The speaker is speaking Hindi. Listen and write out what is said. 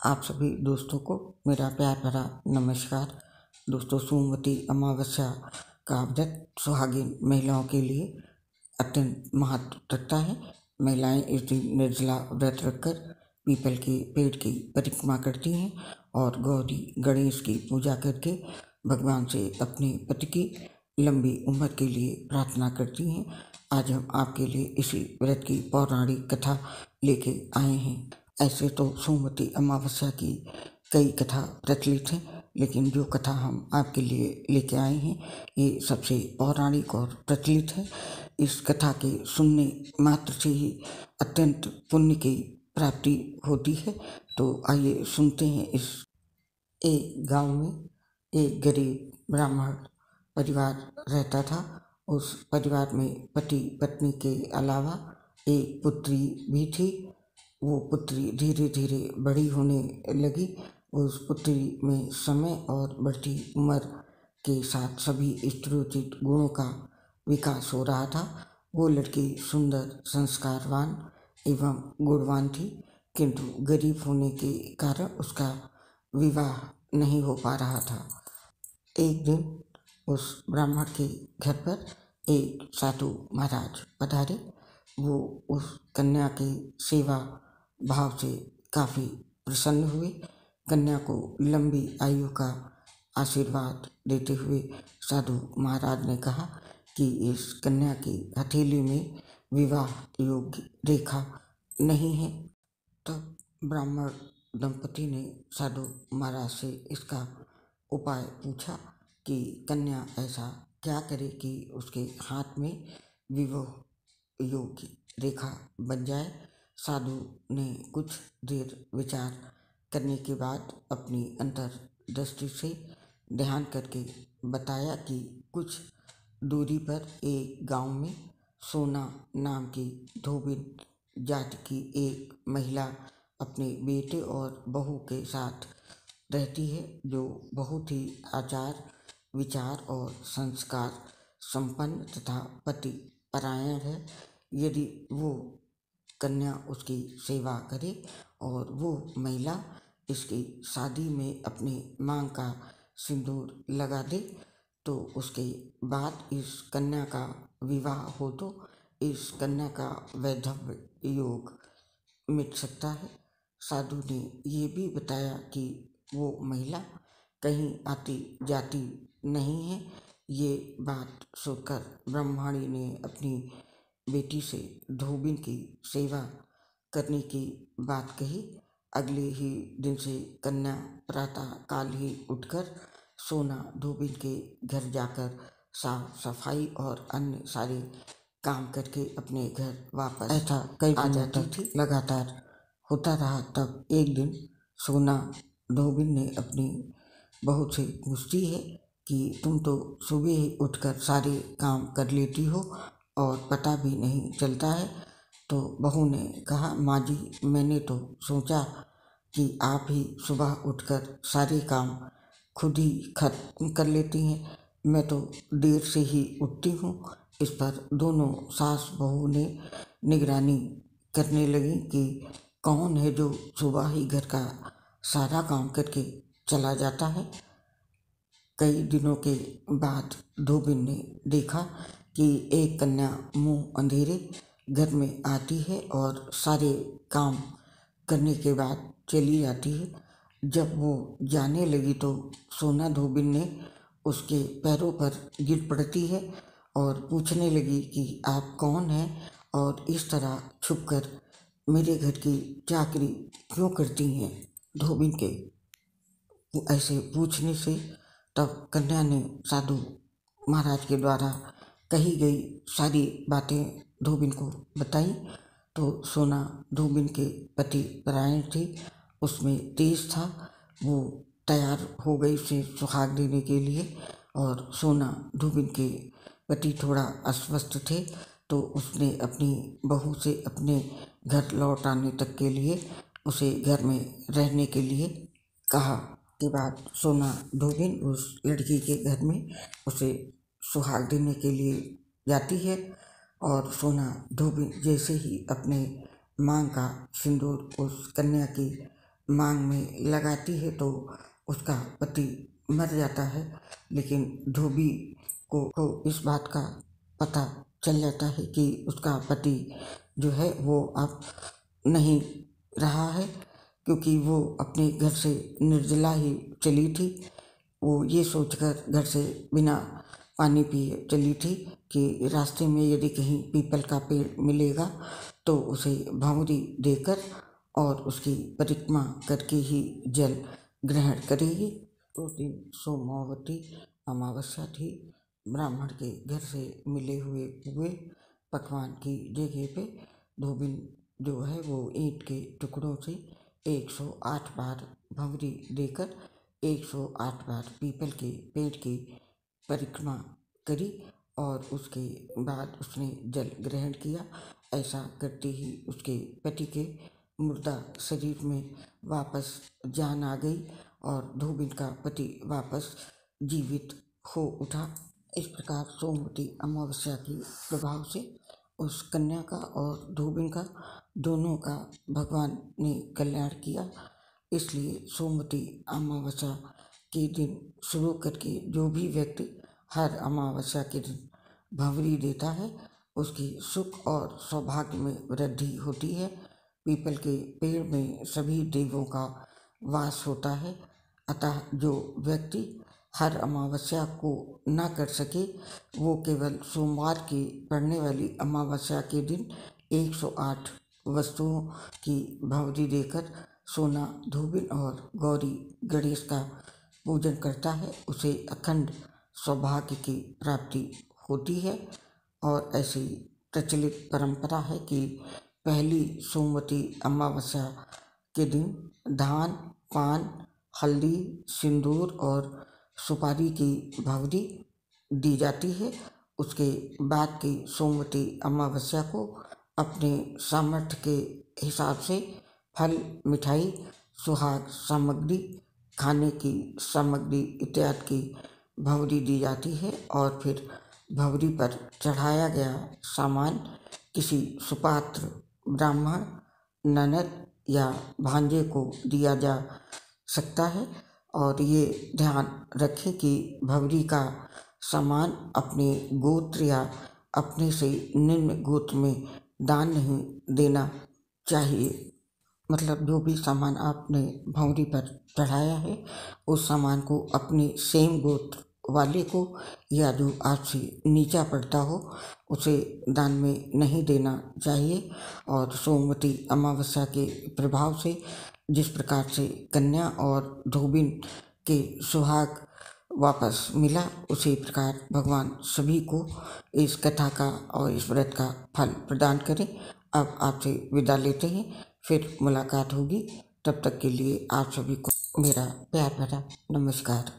आप सभी दोस्तों को मेरा प्यार भरा नमस्कार। दोस्तों, सोमवती अमावस्या का व्रत सुहागिन महिलाओं के लिए अत्यंत महत्व रखता है। महिलाएं इस दिन निर्जला व्रत रखकर पीपल के पेड़ की परिक्रमा करती हैं और गौरी गणेश की पूजा करके भगवान से अपने पति की लंबी उम्र के लिए प्रार्थना करती हैं। आज हम आपके लिए इसी व्रत की पौराणिक कथा लेके आए हैं। ऐसे तो सोमवती अमावस्या की कई कथा प्रचलित हैं, लेकिन जो कथा हम आपके लिए लेके आए हैं ये सबसे पौराणिक और प्रचलित है। इस कथा के सुनने मात्र से ही अत्यंत पुण्य की प्राप्ति होती है। तो आइए सुनते हैं। एक गांव में एक गरीब ब्राह्मण परिवार रहता था। उस परिवार में पति पत्नी के अलावा एक पुत्री भी थी। वो पुत्री धीरे धीरे बड़ी होने लगी। उस पुत्री में समय और बढ़ती उम्र के साथ सभी स्त्रोचित गुणों का विकास हो रहा था। वो लड़की सुंदर, संस्कारवान एवं गुणवान थी, किंतु गरीब होने के कारण उसका विवाह नहीं हो पा रहा था। एक दिन उस ब्राह्मण के घर पर एक साधु महाराज पधारे। वो उस कन्या की सेवा भाव से काफ़ी प्रसन्न हुए। कन्या को लंबी आयु का आशीर्वाद देते हुए साधु महाराज ने कहा कि इस कन्या की हथेली में विवाह योग्य रेखा नहीं है। तब ब्राह्मण दंपति ने साधु महाराज से इसका उपाय पूछा कि कन्या ऐसा क्या करे कि उसके हाथ में विवाह योग्य रेखा बन जाए। साधु ने कुछ देर विचार करने के बाद अपनी अंतर्दृष्टि से ध्यान करके बताया कि कुछ दूरी पर एक गांव में सोना नाम की धोबिन जाति की एक महिला अपने बेटे और बहू के साथ रहती है, जो बहुत ही आचार विचार और संस्कार संपन्न तथा पति परायण है। यदि वो कन्या उसकी सेवा करे और वो महिला इसकी शादी में अपने मांग का सिंदूर लगा दे तो उसके बाद इस कन्या का विवाह हो तो इस कन्या का वैधव्य योग मिट सकता है। साधु ने ये भी बताया कि वो महिला कहीं आती जाती नहीं है। ये बात सुनकर ब्रह्मणी ने अपनी बेटी से धोबिन की सेवा करने की बात कही। अगले ही दिन से कन्या प्रातः काल ही उठकर सोना धोबिन के घर जाकर साफ सफाई और अन्य सारे काम करके अपने घर वापस ऐसा कई दिनों तक लगातार होता रहा। तब एक दिन सोना धोबिन ने अपनी बहू से पूछती है कि तुम तो सुबह ही उठकर सारे काम कर लेती हो और पता भी नहीं चलता है। तो बहू ने कहा, माँ जी, मैंने तो सोचा कि आप ही सुबह उठकर सारे काम खुद ही खत्म कर लेती हैं। मैं तो देर से ही उठती हूँ। इस पर दोनों सास बहू ने निगरानी करने लगी कि कौन है जो सुबह ही घर का सारा काम करके चला जाता है। कई दिनों के बाद धोबिन ने देखा कि एक कन्या मुंह अंधेरे घर में आती है और सारे काम करने के बाद चली जाती है। जब वो जाने लगी तो सोना धोबिन ने उसके पैरों पर गिर पड़ती है और पूछने लगी कि आप कौन हैं और इस तरह छुपकर मेरे घर की चाकरी क्यों करती हैं। धोबिन के ऐसे पूछने से तब कन्या ने साधु महाराज के द्वारा कही गई सारी बातें धोबिन को बताई। तो सोना धोबिन के पति परायण थी, उसमें तेज था। वो तैयार हो गई उसे सुहाग देने के लिए और सोना धोबिन के पति थोड़ा अस्वस्थ थे। तो उसने अपनी बहू से अपने घर लौट आने तक के लिए उसे घर में रहने के लिए कहा। के बाद सोना धोबिन उस लड़की के घर में उसे सुहाग देने के लिए जाती है और सोना धोबिन जैसे ही अपने मांग का सिंदूर उस कन्या की मांग में लगाती है तो उसका पति मर जाता है, लेकिन धोबी को इस बात का पता चल जाता है कि उसका पति जो है वो अब नहीं रहा है, क्योंकि वो अपने घर से निर्जला ही चली थी। वो ये सोचकर घर से बिना पानी पिए चली थी कि रास्ते में यदि कहीं पीपल का पेड़ मिलेगा तो उसे भंवरी देकर और उसकी परिक्रमा करके ही जल ग्रहण करेगी। उस दिन सोमवती अमावस्या थी। ब्राह्मण के घर से मिले हुए पकवान की जगह पे धोबिन जो है वो ईंट के टुकड़ों से 108 बार भंवरी देकर 108 बार पीपल के पेड़ की परिक्रमा करी और उसके बाद उसने जल ग्रहण किया। ऐसा करते ही उसके पति के मुर्दा शरीर में वापस जान आ गई और धोबिन का पति वापस जीवित हो उठा। इस प्रकार सोमवती अमावस्या के प्रभाव से उस कन्या का और धोबिन का दोनों का भगवान ने कल्याण किया। इसलिए सोमवती अमावस्या के दिन शुरू करके जो भी व्यक्ति हर अमावस्या के दिन भंवरी देता है उसकी सुख और सौभाग्य में वृद्धि होती है। पीपल के पेड़ में सभी देवों का वास होता है, अतः जो व्यक्ति हर अमावस्या को न कर सके वो केवल सोमवार की पड़ने वाली अमावस्या के दिन 108 वस्तुओं की भंवरी देकर सोना, धोबिन और गौरी गणेश का पूजन करता है, उसे अखंड सौभाग्य की प्राप्ति होती है। और ऐसी प्रचलित परंपरा है कि पहली सोमवती अमावस्या के दिन धान, पान, हल्दी, सिंदूर और सुपारी की भंवरी दी जाती है। उसके बाद की सोमवती अमावस्या को अपने सामर्थ्य के हिसाब से फल, मिठाई, सुहाग सामग्री, खाने की सामग्री इत्यादि की भंवरी दी जाती है और फिर भंवरी पर चढ़ाया गया सामान किसी सुपात्र, ब्राह्मण, ननद या भांजे को दिया जा सकता है। और ये ध्यान रखें कि भंवरी का सामान अपने गोत्र या अपने से निम्न गोत्र में दान नहीं देना चाहिए। मतलब जो भी सामान आपने भंवरी पर चढ़ाया है उस सामान को अपने सेम गोत्र वाले को या जो आपसे नीचा पड़ता हो उसे दान में नहीं देना चाहिए। और सोमवती अमावस्या के प्रभाव से जिस प्रकार से कन्या और धोबिन के सुहाग वापस मिला, उसी प्रकार भगवान सभी को इस कथा का और इस व्रत का फल प्रदान करें। अब आपसे विदा लेते हैं, फिर मुलाकात होगी। तब तक के लिए आप सभी को मेरा प्यार भरा नमस्कार।